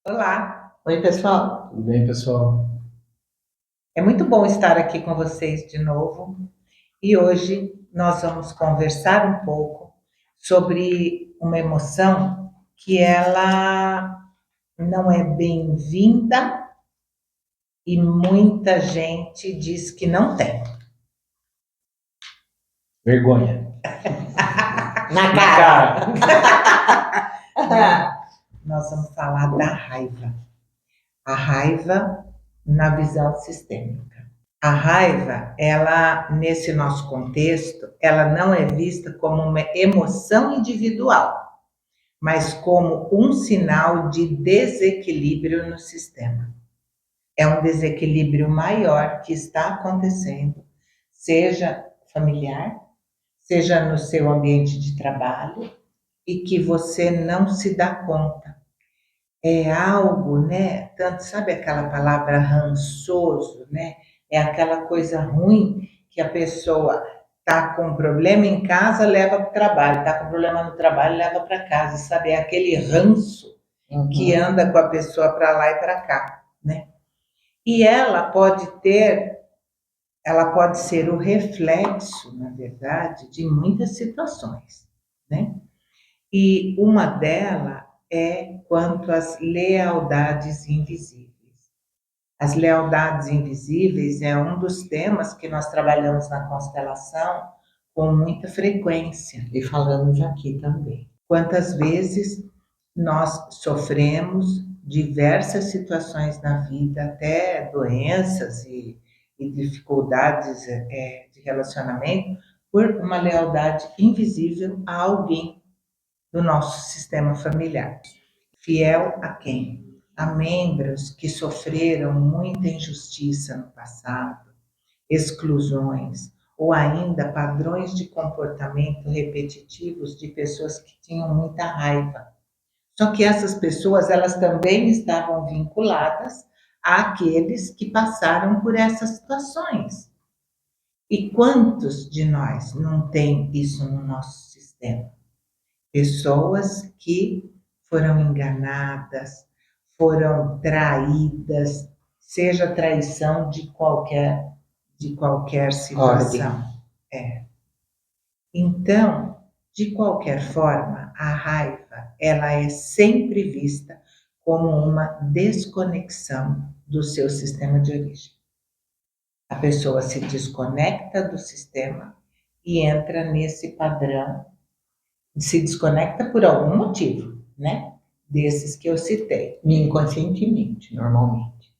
Olá, Oi, pessoal. Tudo bem, pessoal? é muito bom estar aqui com vocês de novo e hoje nós vamos conversar um pouco sobre uma emoção que ela não é bem-vinda e muita gente diz que não tem. Vergonha. Na Na cara. cara. Nós vamos falar da raiva. A raiva na visão sistêmica. A raiva, ela, nesse nosso contexto, ela não é vista como uma emoção individual, mas como um sinal de desequilíbrio no sistema. É um desequilíbrio maior que está acontecendo, seja familiar, seja no seu ambiente de trabalho, e que você não se dá conta. É algo, né? Tanto, sabe aquela palavra rançoso, né? É aquela coisa ruim que a pessoa tá com problema em casa, leva para o trabalho, tá com problema no trabalho, leva para casa, sabe? É aquele ranço que anda com a pessoa para lá e para cá, né? E ela pode ser o reflexo, na verdade, de muitas situações, né? E uma delas é quanto às lealdades invisíveis. As lealdades invisíveis é um dos temas que nós trabalhamos na constelação com muita frequência. E falamos aqui também. Quantas vezes nós sofremos diversas situações na vida, até doenças e dificuldades de relacionamento, por uma lealdade invisível a alguém do nosso sistema familiar. Fiel a quem? A membros que sofreram muita injustiça no passado, exclusões ou ainda padrões de comportamento repetitivos de pessoas que tinham muita raiva. Só que essas pessoas, elas também estavam vinculadas àqueles que passaram por essas situações. E quantos de nós não tem isso no nosso sistema? Pessoas que foram enganadas, foram traídas, seja traição de qualquer situação. É. Então, de qualquer forma, a raiva, ela é sempre vista como uma desconexão do seu sistema de origem. A pessoa se desconecta do sistema e entra nesse padrão, se desconecta por algum motivo, né? Desses que eu citei. Inconscientemente, normalmente.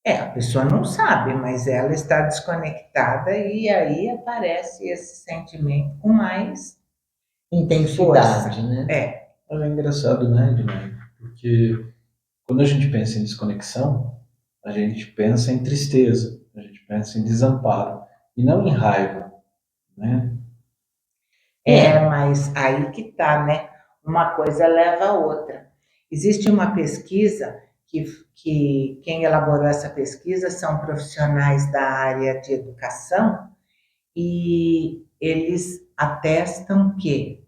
A pessoa não sabe, mas ela está desconectada e aí aparece esse sentimento com mais Intensidade, força. né? Mas é engraçado, né, Edmar? Porque quando a gente pensa em desconexão, a gente pensa em tristeza, a gente pensa em desamparo, e não em raiva, né? Mas aí que tá, né? Uma coisa leva a outra. Existe uma pesquisa que quem elaborou essa pesquisa são profissionais da área de educação e eles atestam que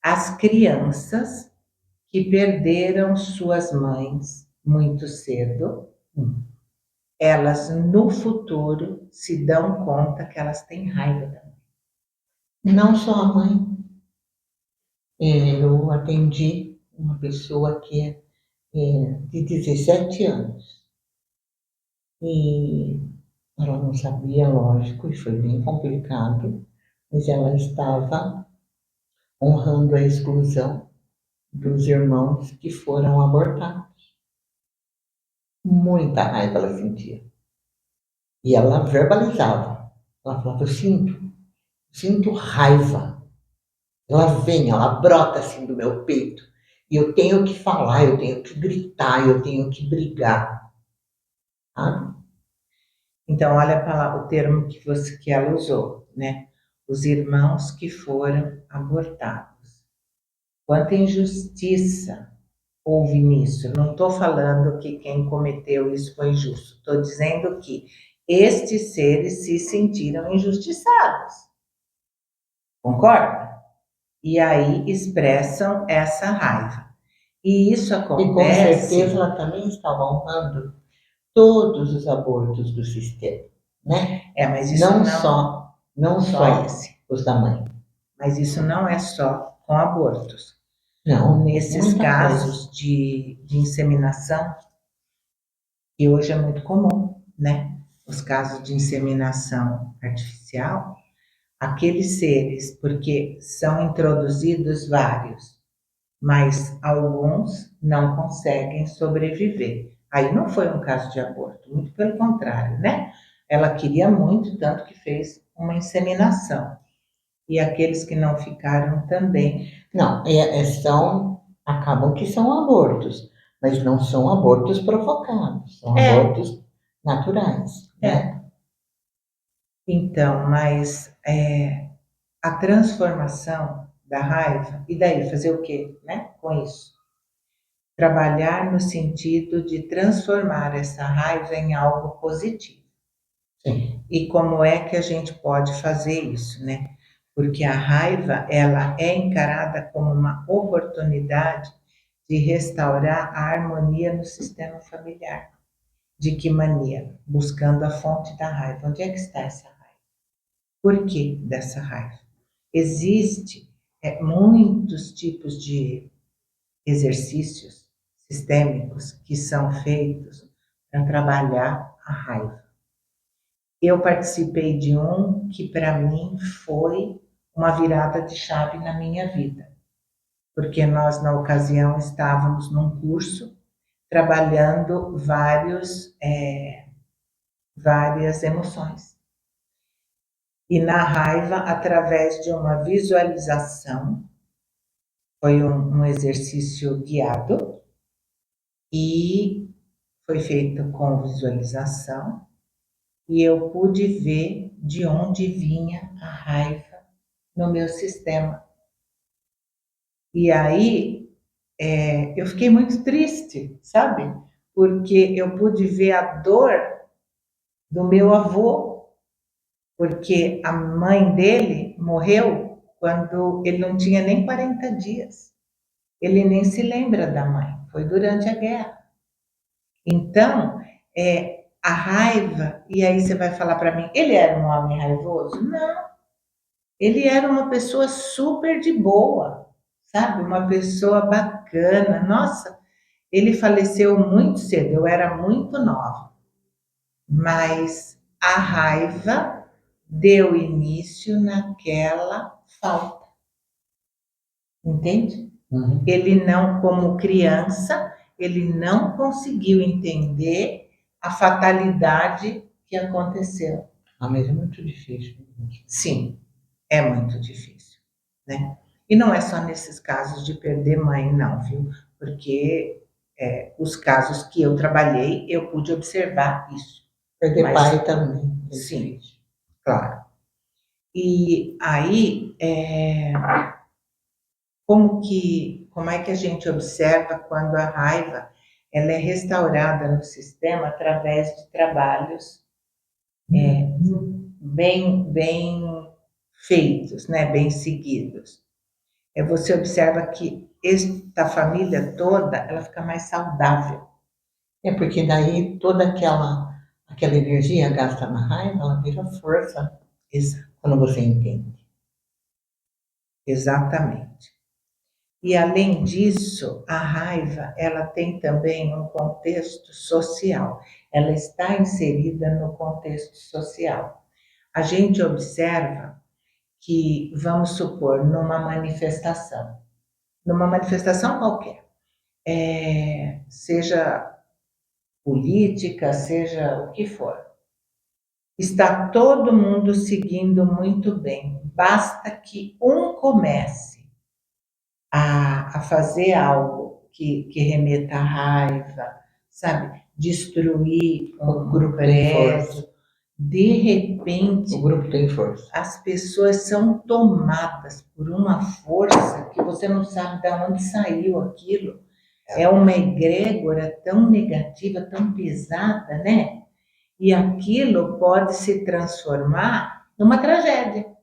as crianças que perderam suas mães muito cedo, elas no futuro se dão conta que elas têm raiva da mãe. Não só a mãe. Eu atendi uma pessoa que é de 17 anos. E ela não sabia, lógico, e foi bem complicado, mas ela estava honrando a exclusão dos irmãos que foram abortados. Muita raiva ela sentia. E ela verbalizava. Ela falava, sinto raiva. Ela vem, ela brota assim do meu peito. E eu tenho que falar, eu tenho que gritar, eu tenho que brigar. Sabe? Então, olha o termo que ela usou, né? Os irmãos que foram abortados. Quanta injustiça houve nisso. Não estou falando que quem cometeu isso foi injusto. Estou dizendo que estes seres se sentiram injustiçados. Concorda? E aí expressam essa raiva. E isso E com acontece. certeza ela também estava honrando todos os abortos do sistema, né? Mas isso Não só esse. os da mãe. Mas isso não é só com abortos. Não, Nesses muita casos de inseminação, que hoje é muito comum, né? Os casos de inseminação artificial, aqueles seres, porque são introduzidos vários, mas alguns não conseguem sobreviver. Aí não foi um caso de aborto, muito pelo contrário, né? Ela queria muito, tanto que fez uma inseminação. E aqueles que não ficaram também. Não, acabam que são abortos, mas não são abortos provocados, são abortos naturais, né? Então, mas a transformação da raiva, e daí fazer o quê, né, com isso? Trabalhar no sentido de transformar essa raiva em algo positivo. Sim. E como é que a gente pode fazer isso, né? Porque a raiva, ela é encarada como uma oportunidade de restaurar a harmonia no sistema familiar. De que maneira? Buscando a fonte da raiva. Onde é que está essa raiva? Por que dessa raiva? Existe muitos tipos de exercícios sistêmicos que são feitos para trabalhar a raiva. Eu participei de um que para mim foi uma virada de chave na minha vida, porque nós na ocasião estávamos num curso trabalhando várias emoções. E na raiva, através de uma visualização, foi um exercício guiado e foi feito com visualização e eu pude ver de onde vinha a raiva no meu sistema. E aí eu fiquei muito triste, sabe? Porque eu pude ver a dor do meu avô, porque a mãe dele morreu quando ele não tinha nem 40 dias. Ele nem se lembra da mãe, foi durante a guerra. Então, a raiva, e aí você vai falar para mim, ele era um homem raivoso? Não, ele era uma pessoa super de boa, sabe? Uma pessoa bacana. Nossa, ele faleceu muito cedo, eu era muito nova. Mas a raiva deu início naquela falta. Entende? Uhum. Ele não, como criança, ele não conseguiu entender a fatalidade que aconteceu. Mas é muito difícil. Sim, é muito difícil, né? E não é só nesses casos de perder mãe, não, viu? Porque os casos que eu trabalhei, eu pude observar isso. Perder pai também. Sim, claro. E aí, como é que a gente observa quando a raiva ela é restaurada no sistema através de trabalhos bem feitos, né, bem seguidos? Você observa que esta família toda ela fica mais saudável. Porque daí toda aquela energia gasta na raiva, ela vira força. Exato. Quando você entende. Exatamente. E além disso, a raiva, ela tem também um contexto social. Ela está inserida no contexto social. A gente observa que, vamos supor, numa manifestação qualquer, seja política, seja o que for, está todo mundo seguindo muito bem. Basta que um comece a fazer algo que remeta à raiva, sabe? Destruir um prédio. De repente, o grupo tem força. As pessoas são tomadas por uma força que você não sabe de onde saiu aquilo. É uma egrégora tão negativa, tão pesada, né? E aquilo pode se transformar numa tragédia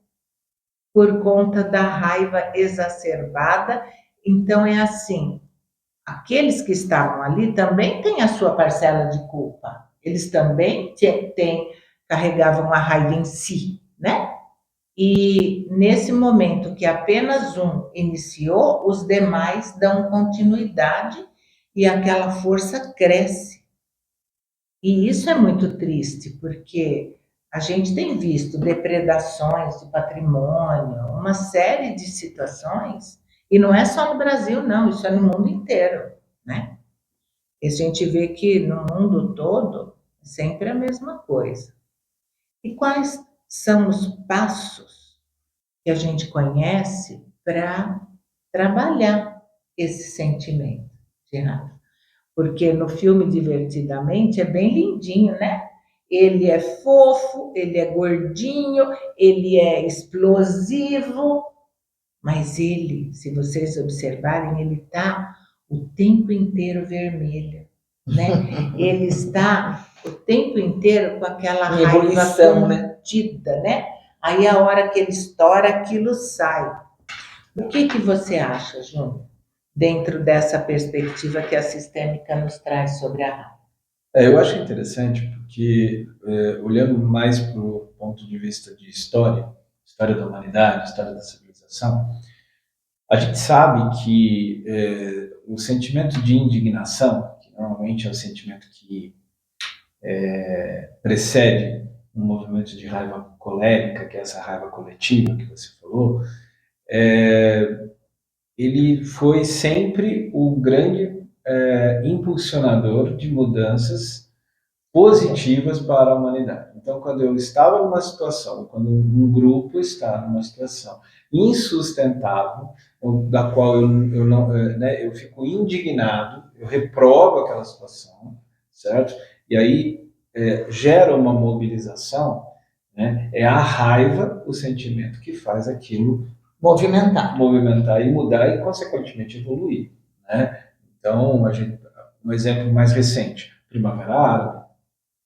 por conta da raiva exacerbada. Então é assim, aqueles que estavam ali também têm a sua parcela de culpa. Eles também carregavam a raiva em si, né? E nesse momento que apenas um iniciou, os demais dão continuidade e aquela força cresce. E isso é muito triste, porque a gente tem visto depredações de patrimônio, uma série de situações, e não é só no Brasil, não, isso é no mundo inteiro, né? E a gente vê que no mundo todo é sempre a mesma coisa. E quais são os passos que a gente conhece para trabalhar esse sentimento de raiva? Porque no filme Divertidamente é bem lindinho, né? Ele é fofo, ele é gordinho, ele é explosivo, mas ele, se vocês observarem, ele está o tempo inteiro vermelho, né? Ele está o tempo inteiro com aquela Em raiva ebulição, né? contida, né? Aí a hora que ele estoura, aquilo sai. O que você acha, Júnior, dentro dessa perspectiva que a sistêmica nos traz sobre a raiva? Eu acho interessante porque, olhando mais para o ponto de vista de história, história da humanidade, história da civilização, a gente sabe que o sentimento de indignação, que normalmente é o sentimento que precede um movimento de raiva colérica, que é essa raiva coletiva que você falou, ele foi sempre o grande impulsionador de mudanças positivas para a humanidade. Então, quando eu estava numa situação, quando um grupo está numa situação insustentável, da qual eu não, né, eu fico indignado, eu reprovo aquela situação, certo? E aí gera uma mobilização, né? É a raiva o sentimento que faz aquilo movimentar e mudar e, consequentemente, evoluir, né? Então, um exemplo mais recente, Primavera Árabe,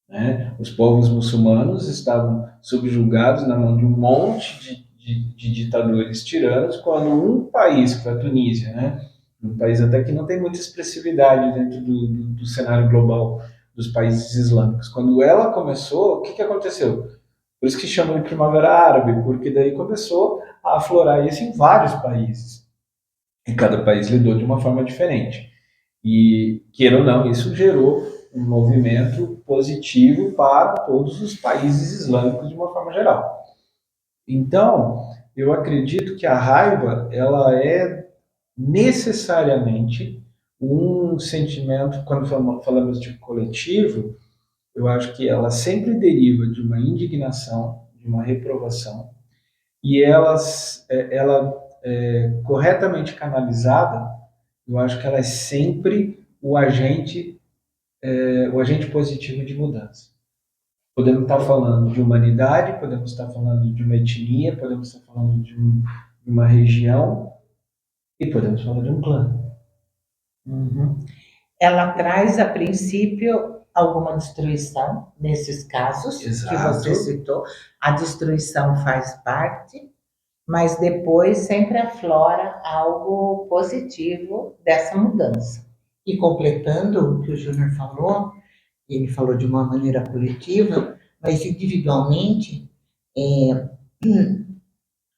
né? Os povos muçulmanos estavam subjugados na mão de um monte de ditadores tiranos, quando um país, que foi a Tunísia, né? Um país até que não tem muita expressividade dentro do cenário global dos países islâmicos. Quando ela começou, o que aconteceu? Por isso que chamam de Primavera Árabe, porque daí começou a aflorar isso em vários países. E cada país lidou de uma forma diferente. E, queira ou não, isso gerou um movimento positivo para todos os países islâmicos de uma forma geral. Então, eu acredito que a raiva, ela é necessariamente um sentimento, quando falamos de coletivo, eu acho que ela sempre deriva de uma indignação, de uma reprovação, e corretamente canalizada, eu acho que ela é sempre o agente positivo de mudança. Podemos estar falando de humanidade, podemos estar falando de uma etnia, podemos estar falando de uma região e podemos falar de um clã. Uhum. Ela traz, a princípio, alguma destruição, nesses casos Exato. Que você citou. A destruição faz parte, mas depois sempre aflora algo positivo dessa mudança. E completando o que o Júnior falou, ele falou de uma maneira coletiva, mas individualmente,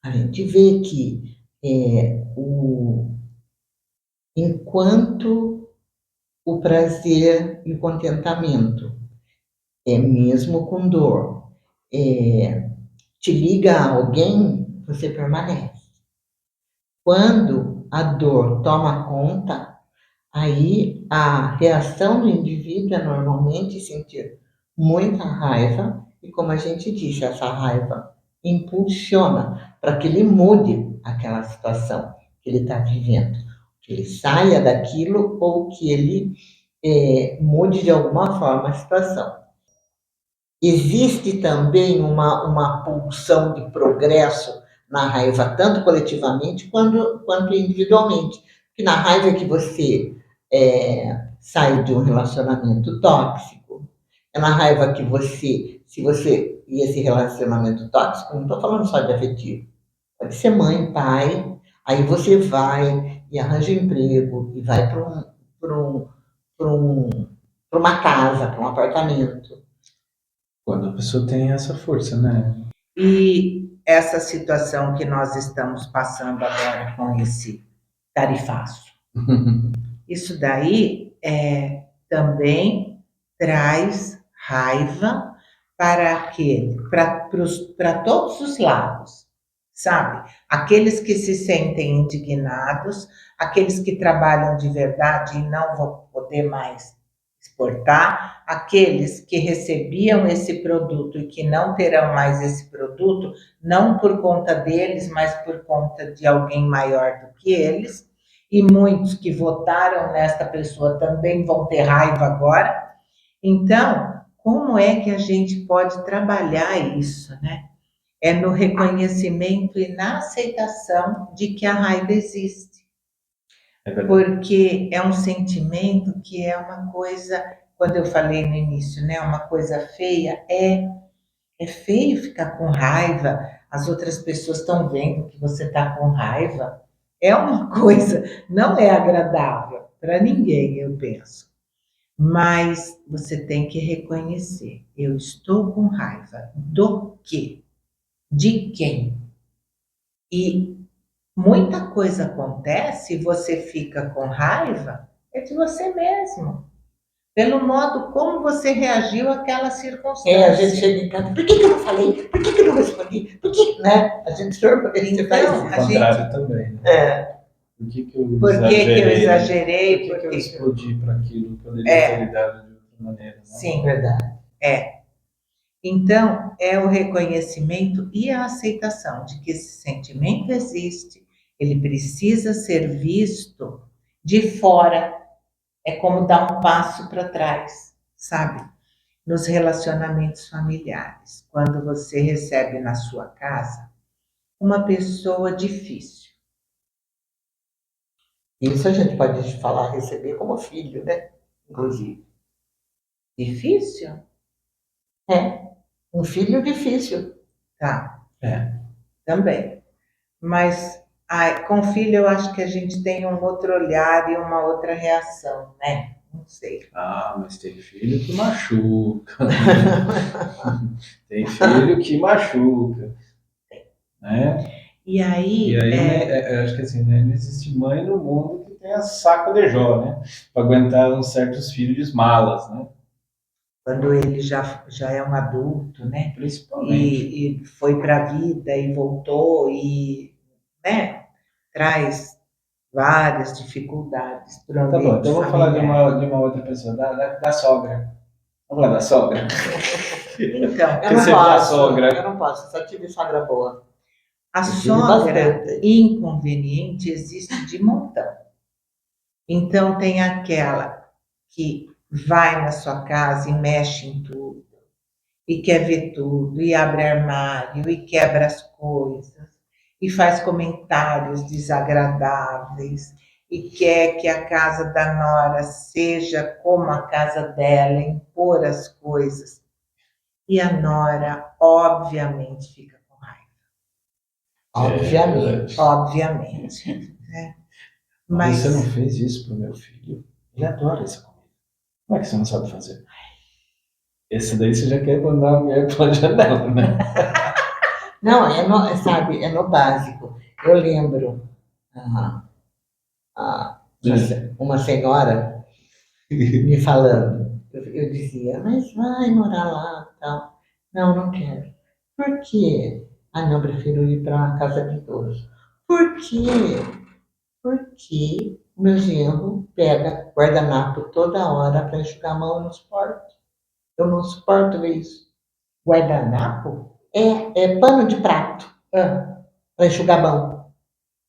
a gente vê que enquanto o prazer e o contentamento, mesmo com dor, te liga a alguém, você permanece. Quando a dor toma conta, aí a reação do indivíduo é normalmente sentir muita raiva, e como a gente disse, essa raiva impulsiona para que ele mude aquela situação que ele está vivendo, que ele saia daquilo ou que ele mude de alguma forma a situação. Existe também uma pulsão de progresso na raiva, tanto coletivamente quanto individualmente. Porque na raiva que você sai de um relacionamento tóxico, é na raiva que se você, e esse relacionamento tóxico, não estou falando só de afetivo, pode ser mãe, pai, aí você vai e arranja emprego, e vai para pra uma casa, para um apartamento. Quando a pessoa tem essa força, né? E essa situação que nós estamos passando agora com esse tarifaço, isso daí também traz raiva para todos os lados, sabe? Aqueles que se sentem indignados, aqueles que trabalham de verdade e não vão poder mais exportar, aqueles que recebiam esse produto e que não terão mais esse produto, não por conta deles, mas por conta de alguém maior do que eles, e muitos que votaram nesta pessoa também vão ter raiva agora. Então, como é que a gente pode trabalhar isso, né? É no reconhecimento e na aceitação de que a raiva existe. É verdade. Porque é um sentimento que é uma coisa, quando eu falei no início, né? Uma coisa feia, é feio ficar com raiva, as outras pessoas estão vendo que você está com raiva. É uma coisa, não é agradável para ninguém, eu penso. Mas você tem que reconhecer, eu estou com raiva do quê? De quem? E muita coisa acontece e você fica com raiva é de você mesmo, pelo modo como você reagiu àquela circunstância. A gente chega em casa, por que eu não falei? Por que eu não respondi? Por que, né? A gente normalmente faz Então, O isso. contrário também, né? É, Por que eu Por que que eu exagerei? Por que eu explodi para aquilo que eu poderia ter lidado de outra maneira? Né? Sim, verdade. Então, é o reconhecimento e a aceitação de que esse sentimento existe, ele precisa ser visto de fora. É como dar um passo para trás, sabe? Nos relacionamentos familiares, quando você recebe na sua casa uma pessoa difícil. Isso a gente pode falar, receber como filho, né? Inclusive. Difícil? É, um filho difícil. Tá, É. também. Mas com filho eu acho que a gente tem um outro olhar e uma outra reação, né? Não sei. Ah, mas tem filho que machuca. Tem filho que machuca. Né? E aí, né, eu acho que assim, né, não existe mãe no mundo que tenha saco de Jó, né? Para aguentar uns certos filhos malas, né? quando ele já é um adulto, né? Principalmente. E foi para a vida e voltou e, né? Traz várias dificuldades para o Tá bom, ambiente então vamos falar familiar. de uma outra pessoa, da sogra. Vamos falar da sogra. Então, Eu não Receber a posso, sogra. eu não posso, só tive sogra boa. a Eu tive sogra bastante. inconveniente existe de montão. Então, tem aquela que vai na sua casa e mexe em tudo, e quer ver tudo, e abre armário, e quebra as coisas, e faz comentários desagradáveis, e quer que a casa da nora seja como a casa dela, impor as coisas. E a nora, obviamente, fica com raiva. Obviamente. Obviamente. Né? Mas Você não fez isso pro meu filho? Ele adora essa comida. Como é que você não sabe fazer? Esse daí você já quer mandar a mulher pela janela, né? Não, sabe, é no básico. Eu lembro uma senhora me falando. Eu dizia, mas vai morar lá tal. Não, não quero. Por quê? Ah, não, prefiro ir para uma casa de idoso. Por quê? Porque o meu genro pega guardanapo toda hora para enxugar a mão, eu não suporto. Eu não suporto ver isso. guardanapo? É pano de prato para enxugar a mão.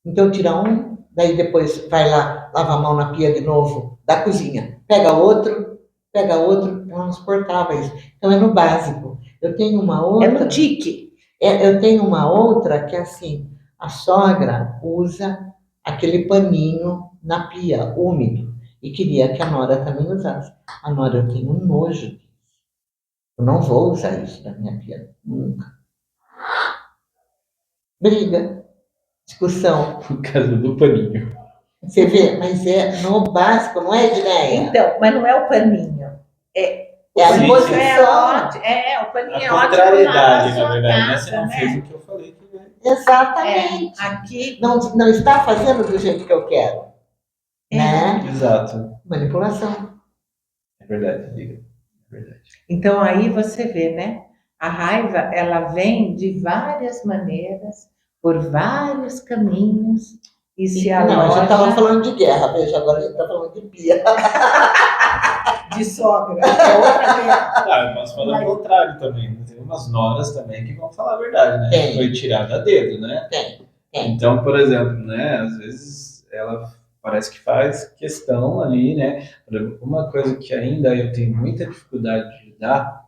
Então tira um, daí depois vai lá, lava a mão na pia de novo, da cozinha. Pega outro, eu não suportava isso. Então é no básico. Eu tenho uma outra. É no tique. Eu tenho uma outra que é assim, a sogra usa aquele paninho na pia, úmido, e queria que a nora também usasse. A nora, eu tenho nojo disso. Eu não vou usar isso na minha pia, nunca. Briga, discussão. Por causa do paninho. Você vê, mas é no básico, não é, Edneia? Então, mas não é o paninho. É É a Sim, imposição. o paninho A é ótimo contrariedade, na na sua verdade, né? Você casa, não né? fez o que eu falei que vai. Exatamente. Aqui Não está fazendo do jeito que eu quero, né? Exato. Manipulação. É verdade, amiga. É verdade. Então aí você vê, né? A raiva, ela vem de várias maneiras, por vários caminhos e se Não, a gente estava aloja falando de guerra, veja, agora a gente está falando de pia. de sogra. É outra guerra. Ah, eu posso falar o contrário também. Tem umas noras também que vão falar a verdade, né? Tem. Foi tirada a dedo, né? Tem. Então, por exemplo, né? Às vezes ela parece que faz questão ali, né? Por exemplo, uma coisa que ainda eu tenho muita dificuldade de lidar,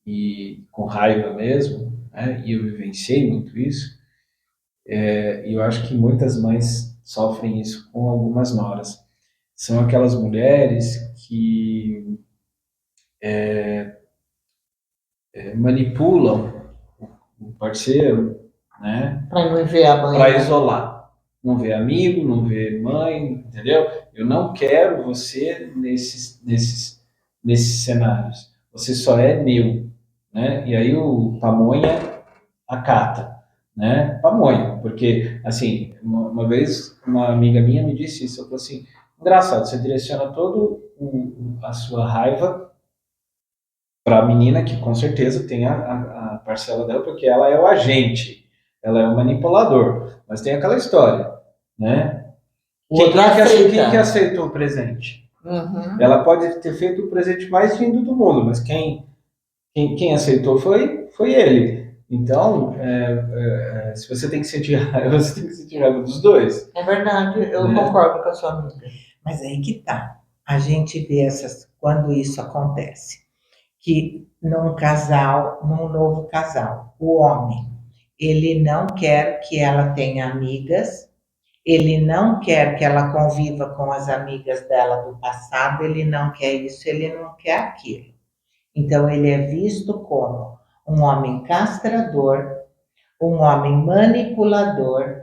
e com raiva mesmo, né? E eu vivenciei muito isso, e eu acho que muitas mães sofrem isso com algumas noras. São aquelas mulheres que manipulam o parceiro, né? Para não ver a mãe. Para isolar. Não ver amigo, não ver mãe, entendeu? Eu não quero você nesses cenários. Você só é meu, né? E aí o pamonha acata, né? Pamonha, porque, assim, uma vez uma amiga minha me disse isso, ela falou assim, engraçado, você direciona todo a sua raiva para a menina, que com certeza tem a parcela dela, porque ela é o agente, ela é o manipulador, mas tem aquela história, né? Quem que aceitou o presente? Uhum. Ela pode ter feito o presente mais lindo do mundo, mas quem aceitou foi ele. Então, se você tem que sentir raiva, você tem que sentir raiva dos dois. É verdade, eu Né? concordo com a sua amiga. Mas aí que tá. A gente vê quando isso acontece, que num casal, num novo casal, o homem, ele não quer que ela tenha amigas, ele não quer que ela conviva com as amigas dela do passado, ele não quer isso, ele não quer aquilo. Então ele é visto como um homem castrador, um homem manipulador,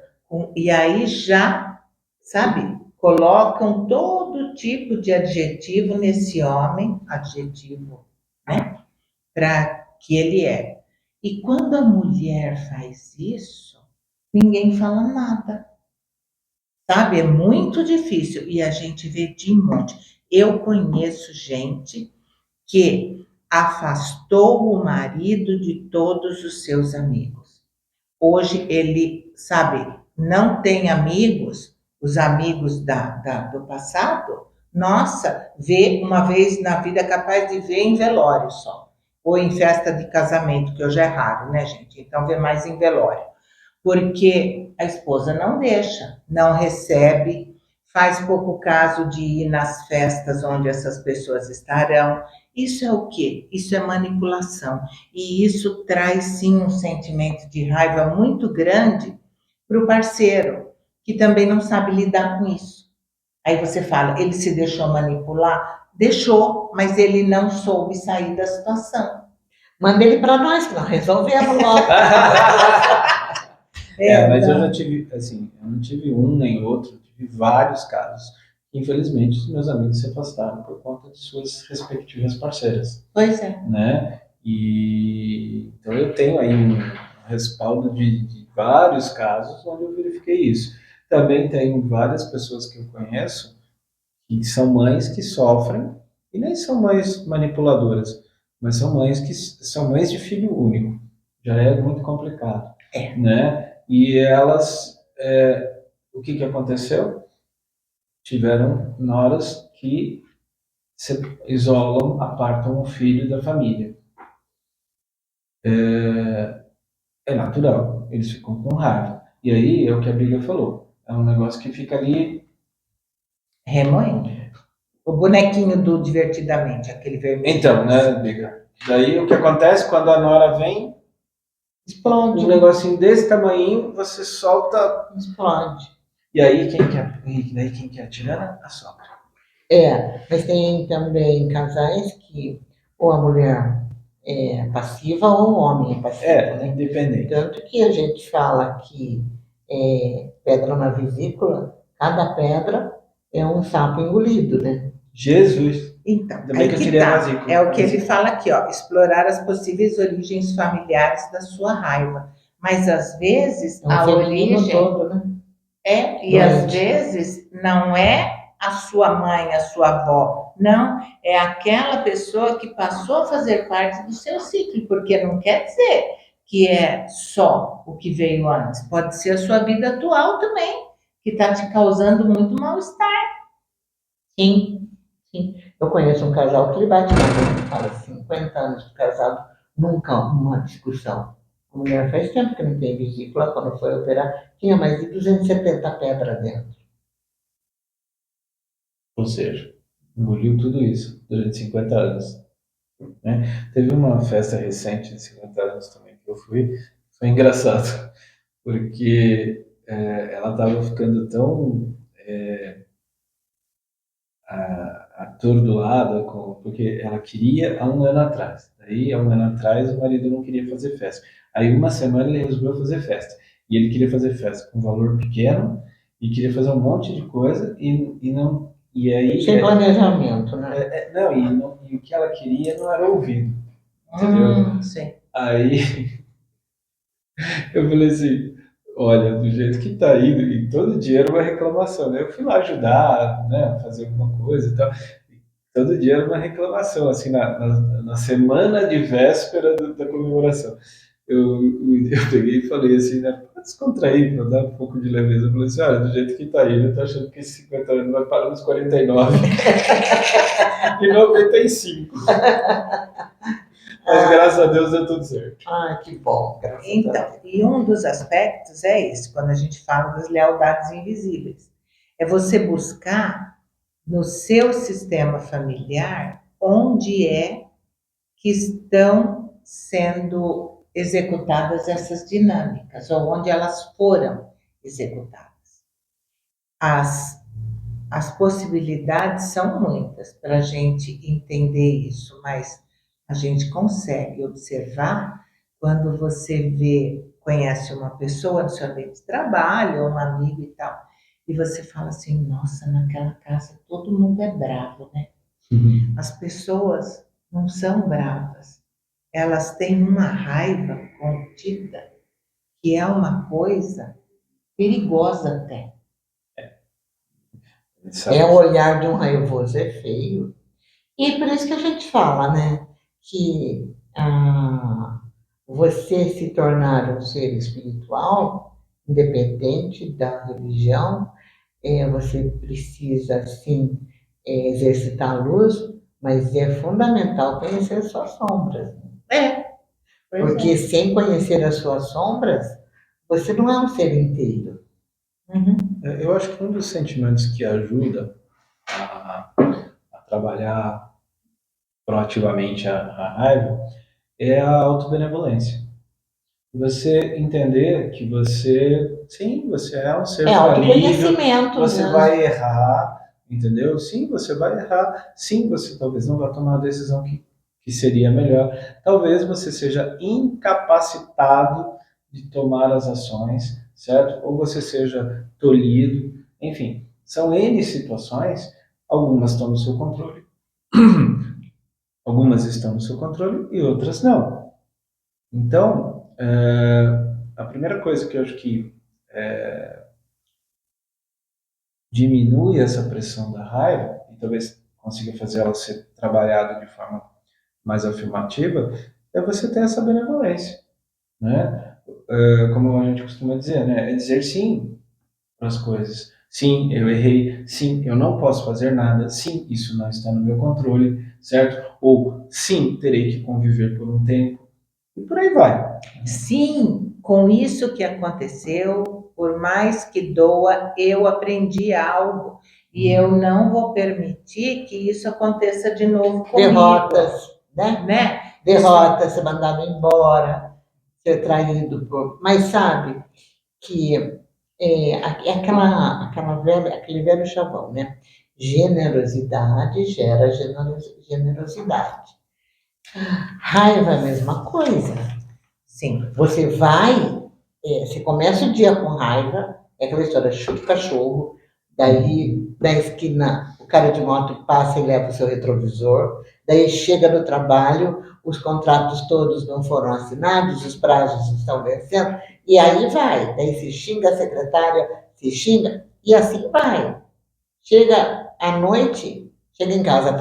e aí já, sabe, colocam todo tipo de adjetivo nesse homem, adjetivo, né, para que ele é. E quando a mulher faz isso, ninguém fala nada, sabe? É muito difícil e a gente vê de monte. Eu conheço gente que afastou o marido de todos os seus amigos. Hoje ele, sabe, não tem amigos, os amigos do passado, nossa, vê uma vez na vida, é capaz de ver em velório só, ou em festa de casamento, que hoje é raro, né, gente? Então vê mais em velório, porque a esposa não deixa, não recebe, faz pouco caso de ir nas festas onde essas pessoas estarão. Isso é o quê? Isso é manipulação. E isso traz sim um sentimento de raiva muito grande para o parceiro, que também não sabe lidar com isso. Aí você fala, ele se deixou manipular? Deixou, mas ele não soube sair da situação. Manda ele para nós, que nós resolvemos logo. Mas eu já tive, assim, eu não tive um nem outro, eu tive vários casos. Infelizmente, os meus amigos se afastaram por conta de suas respectivas parceiras. Pois é. Né? E então eu tenho aí um respaldo de vários casos onde eu verifiquei isso. Também tenho várias pessoas que eu conheço que são mães que sofrem e nem são mães manipuladoras, mas são mães que são mães de filho único. Já é muito complicado, né? E elas, o que aconteceu? Tiveram noras que se isolam, apartam o filho da família. É natural, eles ficam com raiva. E aí é o que a Bíblia falou. É um negócio que fica ali remoendo. O bonequinho do Divertidamente, aquele vermelho. Então, né, Bíblia? Daí o que acontece quando a nora vem, explode. Um negocinho desse tamanho, você solta, explode. E aí quem quer atirar? A sogra. Mas tem também casais que ou a mulher é passiva ou o homem é passivo. Né? Independente. Tanto que a gente fala que pedra na vesícula Cada pedra é um sapo engolido, né? Jesus! Então, Ainda bem aí que eu que tirei a tá. vesícula. É o que ele fala aqui, ó, explorar as possíveis origens familiares da sua raiva. Mas às vezes É um a feminino origem todo, né? e às Doente. vezes não é a sua mãe, a sua avó, não, é aquela pessoa que passou a fazer parte do seu ciclo, porque não quer dizer que é só o que veio antes, pode ser a sua vida atual também, que está te causando muito mal-estar. Sim, sim. Eu conheço um casal que ele bate na mão, fala 50 anos de casado, nunca uma discussão. A mulher faz tempo que não tem vesícula, quando foi operar, tinha mais de 270 pedras dentro. Ou seja, engoliu tudo isso durante 50 anos. Né? Teve uma festa recente de 50 anos também que eu fui, foi engraçado, porque ela estava ficando tão atordoada, porque ela queria há um ano atrás. Daí, há um ano atrás, o marido não queria fazer festa. Aí, uma semana, ele resolveu fazer festa. E ele queria fazer festa com valor pequeno e queria fazer um monte de coisa e não. E aí, Sem planejamento, né? e o que ela queria não era ouvido. Entendeu? Sim. Aí eu falei assim, olha, do jeito que tá indo, e todo dia era uma reclamação, né? Eu fui lá ajudar, né, fazer alguma coisa e tal. E todo dia era uma reclamação, assim, na semana de véspera da comemoração. Eu peguei e falei assim, né, para descontrair, para dar um pouco de leveza. Eu falei assim, olha, do jeito que tá indo, eu tô achando que esses 50 anos vai parar nos 49 e 95. Mas graças a Deus deu tudo certo. Ah, que bom, graças a Deus. Então, e um dos aspectos é esse, quando a gente fala das lealdades invisíveis. É você buscar no seu sistema familiar onde é que estão sendo executadas essas dinâmicas, ou onde elas foram executadas. As possibilidades são muitas para a gente entender isso, mas a gente consegue observar quando você conhece uma pessoa no seu ambiente de trabalho, ou um amigo e tal, e você fala assim, nossa, naquela casa todo mundo é bravo, né? As pessoas não são bravas, elas têm uma raiva contida, que é uma coisa perigosa até. É o olhar de um raivoso, é feio. E por isso que a gente fala, né, que você se tornar um ser espiritual, independente da religião, você precisa, sim, exercitar a luz, mas é fundamental conhecer suas sombras. Porque sem conhecer as suas sombras, você não é um ser inteiro. Uhum. Eu acho que um dos sentimentos que ajuda a trabalhar proativamente a raiva é a autobenevolência. Você entender que você, sim, você é um ser falível, autoconhecimento, você né? vai errar, entendeu? Sim, você vai errar, sim, você talvez não vá tomar a decisão que seria melhor, talvez você seja incapacitado de tomar as ações, certo? Ou você seja tolhido, enfim, são N situações, algumas estão no seu controle, algumas estão no seu controle e outras não. Então, a primeira coisa que eu acho que diminui essa pressão da raiva, e talvez consiga fazer ela ser trabalhada de forma mais afirmativa, é você ter essa benevolência, né? Como a gente costuma dizer, né? É dizer sim para as coisas. Sim, eu errei. Sim, eu não posso fazer nada. Sim, isso não está no meu controle, certo? Ou sim, terei que conviver por um tempo. E por aí vai. Sim, com isso que aconteceu, por mais que doa, eu aprendi algo e eu não vou permitir que isso aconteça de novo comigo. Derrotas, né? Derrotas, ser mandado embora, ser traído por... Mas sabe que aquele velho chavão, né? Generosidade gera generosidade. Raiva é a mesma coisa. Sim. Você começa o dia com raiva, é aquela história, chuta o cachorro, Daí, na esquina, o cara de moto passa e leva o seu retrovisor. Daí chega no trabalho, os contratos todos não foram assinados, os prazos estão vencendo, e aí vai. Daí se xinga a secretária, se xinga, e assim vai. Chega à noite, chega em casa,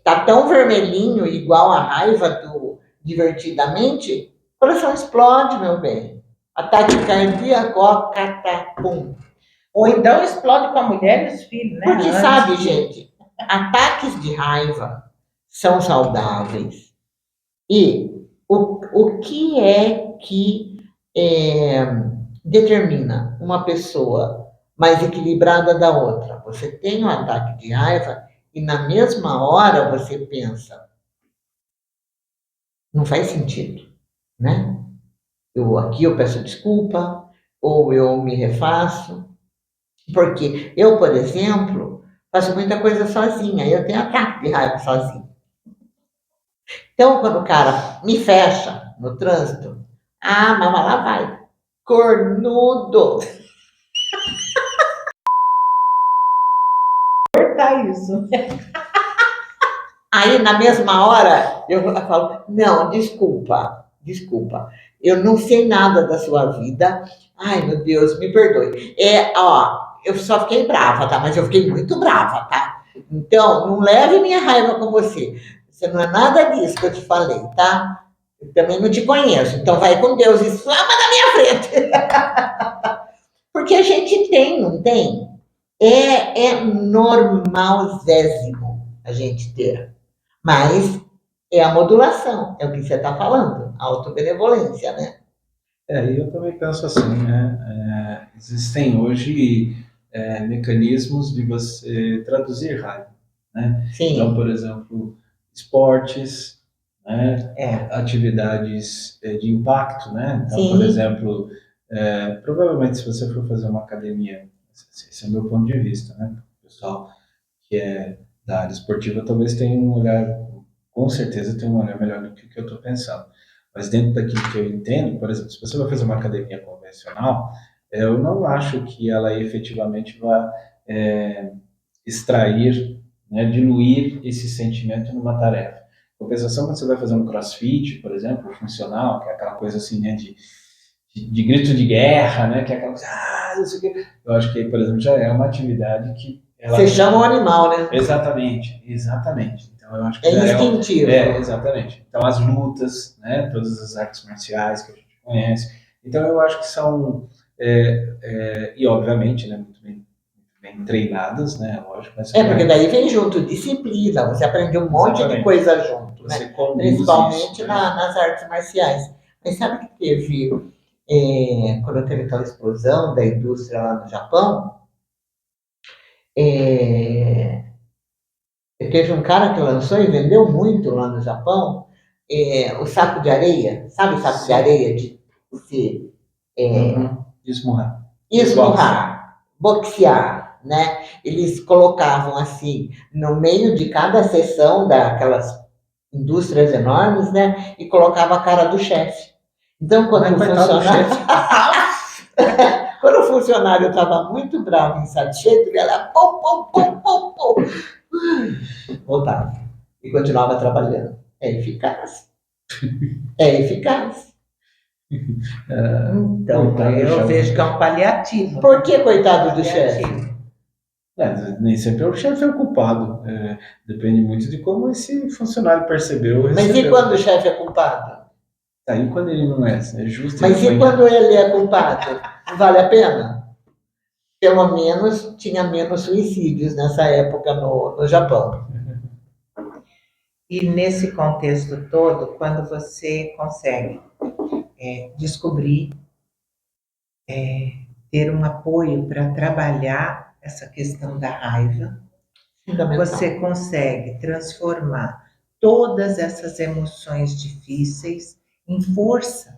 tá tão vermelhinho, igual a raiva do Divertidamente, o coração explode, meu bem. Ataque cardíaco, ó, catapum. Ou então explode com a mulher e os filhos, né? Porque sabe, gente, ataques de raiva são saudáveis. E o que é que determina uma pessoa mais equilibrada da outra? Você tem um ataque de raiva e na mesma hora você pensa, não faz sentido, né? Aqui eu peço desculpa, ou eu me refaço. Porque eu, por exemplo, faço muita coisa sozinha, eu tenho ataque de raiva sozinha. Então, quando o cara me fecha no trânsito, mas lá vai, cornudo. Cortar isso. Aí, na mesma hora, eu falo, não, desculpa, eu não sei nada da sua vida, ai, meu Deus, me perdoe. Eu só fiquei brava, tá? Mas eu fiquei muito brava, tá? Então, não leve minha raiva com você. Você não é nada disso que eu te falei, tá? Eu também não te conheço. Então, vai com Deus e flama na minha frente. Porque a gente tem, não tem? É normalzésimo a gente ter. Mas é a modulação, é o que você está falando, a autobenevolência, né? E eu também penso assim, né? Existem hoje mecanismos de você traduzir raiva, né? Sim. Então, por exemplo, esportes, né? Atividades de impacto, né? Então, Sim. por exemplo, provavelmente se você for fazer uma academia, esse é o meu ponto de vista, né? O pessoal que é da área esportiva talvez tenha um olhar, com certeza tem um olhar melhor do que o que eu estou pensando. Mas dentro daquilo que eu entendo, por exemplo, se você vai fazer uma academia convencional, eu não acho que ela efetivamente vá extrair, né, diluir esse sentimento numa tarefa. Em compensação, quando você vai fazer um crossfit, por exemplo, funcional, que é aquela coisa assim, né, de grito de guerra, né, que é aquela coisa, não sei o quê. Eu acho que, por exemplo, já é uma atividade que você chama o animal, né? Exatamente. Então, eu acho que instintivo. Exatamente. Então, as lutas, né, todas as artes marciais que a gente conhece. Então, eu acho que são, e obviamente, né, muito bem treinadas, né, lógico. Mas porque daí vem junto disciplina, você aprende um monte de coisa junto, né? Principalmente isso, nas artes marciais. Mas sabe que teve, quando teve aquela explosão da indústria lá no Japão, teve um cara que lançou e vendeu muito lá no Japão o saco de areia. Sabe o saco de areia de se esmurrar, boxear, né? Eles colocavam assim no meio de cada sessão daquelas indústrias enormes, né? E colocava a cara do chefe. Então, quando o funcionário estava muito bravo, insatisfeito, ele era pum, pum, pum, pum, pum. Voltava e continuava trabalhando. É eficaz. Então, eu vejo que é um paliativo. Por que coitado do chefe? Nem sempre o chefe é o culpado. Depende muito de como esse funcionário percebeu. Mas e quando o chefe é culpado? Aí quando ele não é justo. Mas e quando ele é culpado? Vale a pena? Pelo menos tinha menos suicídios nessa época no Japão. E nesse contexto todo, quando você consegue descobrir, ter um apoio para trabalhar essa questão da raiva, você consegue transformar todas essas emoções difíceis em força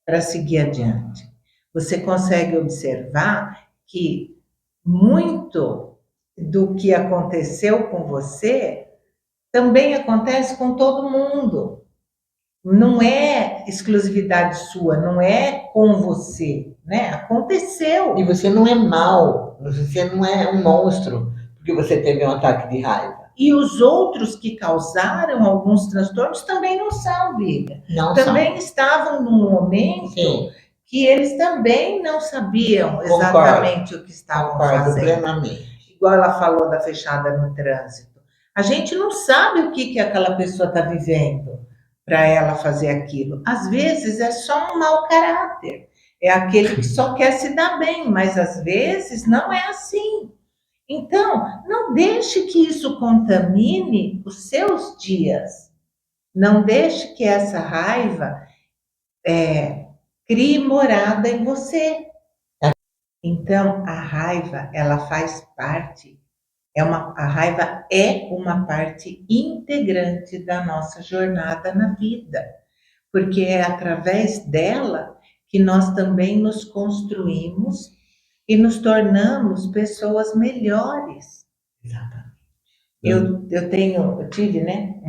para seguir adiante. Você consegue observar que muito do que aconteceu com você também acontece com todo mundo. Não é exclusividade sua, não é com você, né? Aconteceu. E você não é mal, você não é um monstro, porque você teve um ataque de raiva. E os outros que causaram alguns transtornos também não são, Bíblia. Não Também são. estavam num momento Sim, que eles também não sabiam Concordo. exatamente o que estavam concordo fazendo. plenamente. Igual ela falou da fechada no trânsito. A gente não sabe o que aquela pessoa está vivendo para ela fazer aquilo. Às vezes é só um mau caráter. É aquele que só quer se dar bem, mas às vezes não é assim. Então, não deixe que isso contamine os seus dias. Não deixe que essa raiva crie morada em você. Então, a raiva, ela faz parte, a raiva é uma parte integrante da nossa jornada na vida, porque é através dela que nós também nos construímos e nos tornamos pessoas melhores. Exatamente. Eu tive, né?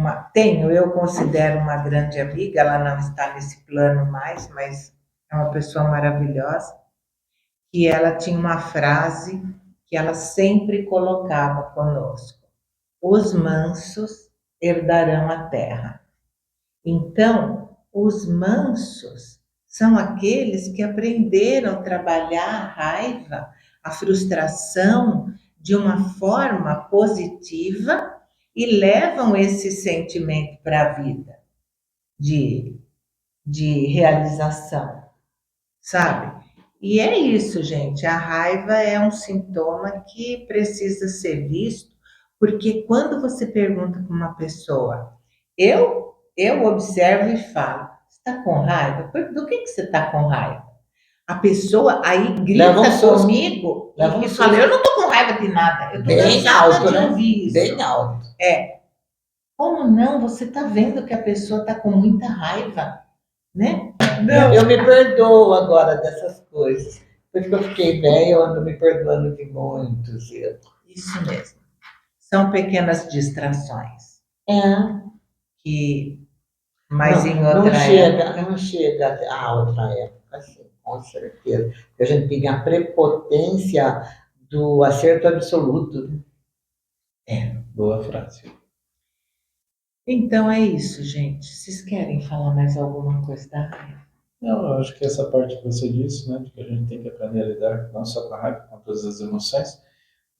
Eu considero uma grande amiga, ela não está nesse plano mais, mas é uma pessoa maravilhosa, que ela tinha uma frase que ela sempre colocava conosco: os mansos herdarão a terra. Então, os mansos são aqueles que aprenderam a trabalhar a raiva, a frustração de uma forma positiva e levam esse sentimento para a vida de realização, sabe? E é isso, gente. A raiva é um sintoma que precisa ser visto, porque quando você pergunta para uma pessoa, eu observo e falo, você está com raiva? Do que você está com raiva? A pessoa aí Leva um grita susto. comigo Leva um e fala, susto. eu não estou com raiva de nada, eu estou Bem cansada alto, de né? ouvir isso. Bem alto. Como não? Você está vendo que a pessoa está com muita raiva, né? Eu me perdoo agora dessas coisas. Depois que eu fiquei velha, eu ando me perdoando de muitos erros. Isso mesmo. São pequenas distrações que, mas em outra época, não chega a outra época, sim, com certeza. A gente tem a prepotência do acerto absoluto. Boa frase. então é isso, gente. Vocês querem falar mais alguma coisa da raiva? Não, eu acho que essa parte que você disse, né, de que a gente tem que aprender a lidar não só com a raiva, com todas as emoções,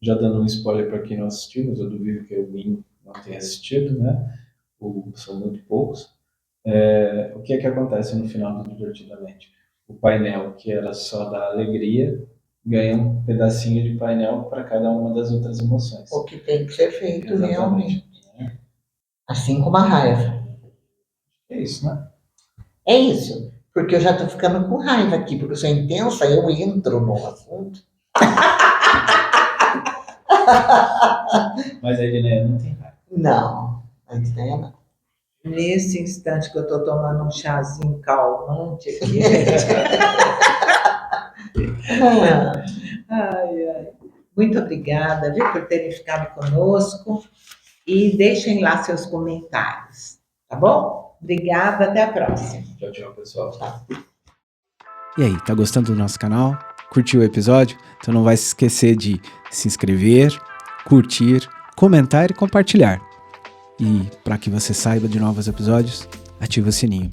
já dando um spoiler para quem não assistiu, mas eu duvido que alguém não tenha assistido, né? São muito poucos. O que é que acontece no final do Divertidamente? O painel, que era só da alegria, ganha um pedacinho de painel para cada uma das outras emoções. O que tem que ser feito realmente. Né? Assim como a raiva. É isso, né? É isso. Porque eu já estou ficando com raiva aqui, porque eu sou intensa, eu entro no assunto. Mas a Edneia não tem raiva. Não, a ideia não. Nesse instante que eu estou tomando um chazinho calmante aqui, ai. Muito obrigada, viu, por terem ficado conosco e deixem lá seus comentários, tá bom? Obrigada, até a próxima. Tchau, tchau, pessoal. E aí, tá gostando do nosso canal? Curtiu o episódio? Então não vai se esquecer de se inscrever, curtir, comentar e compartilhar. E para que você saiba de novos episódios, ative o sininho.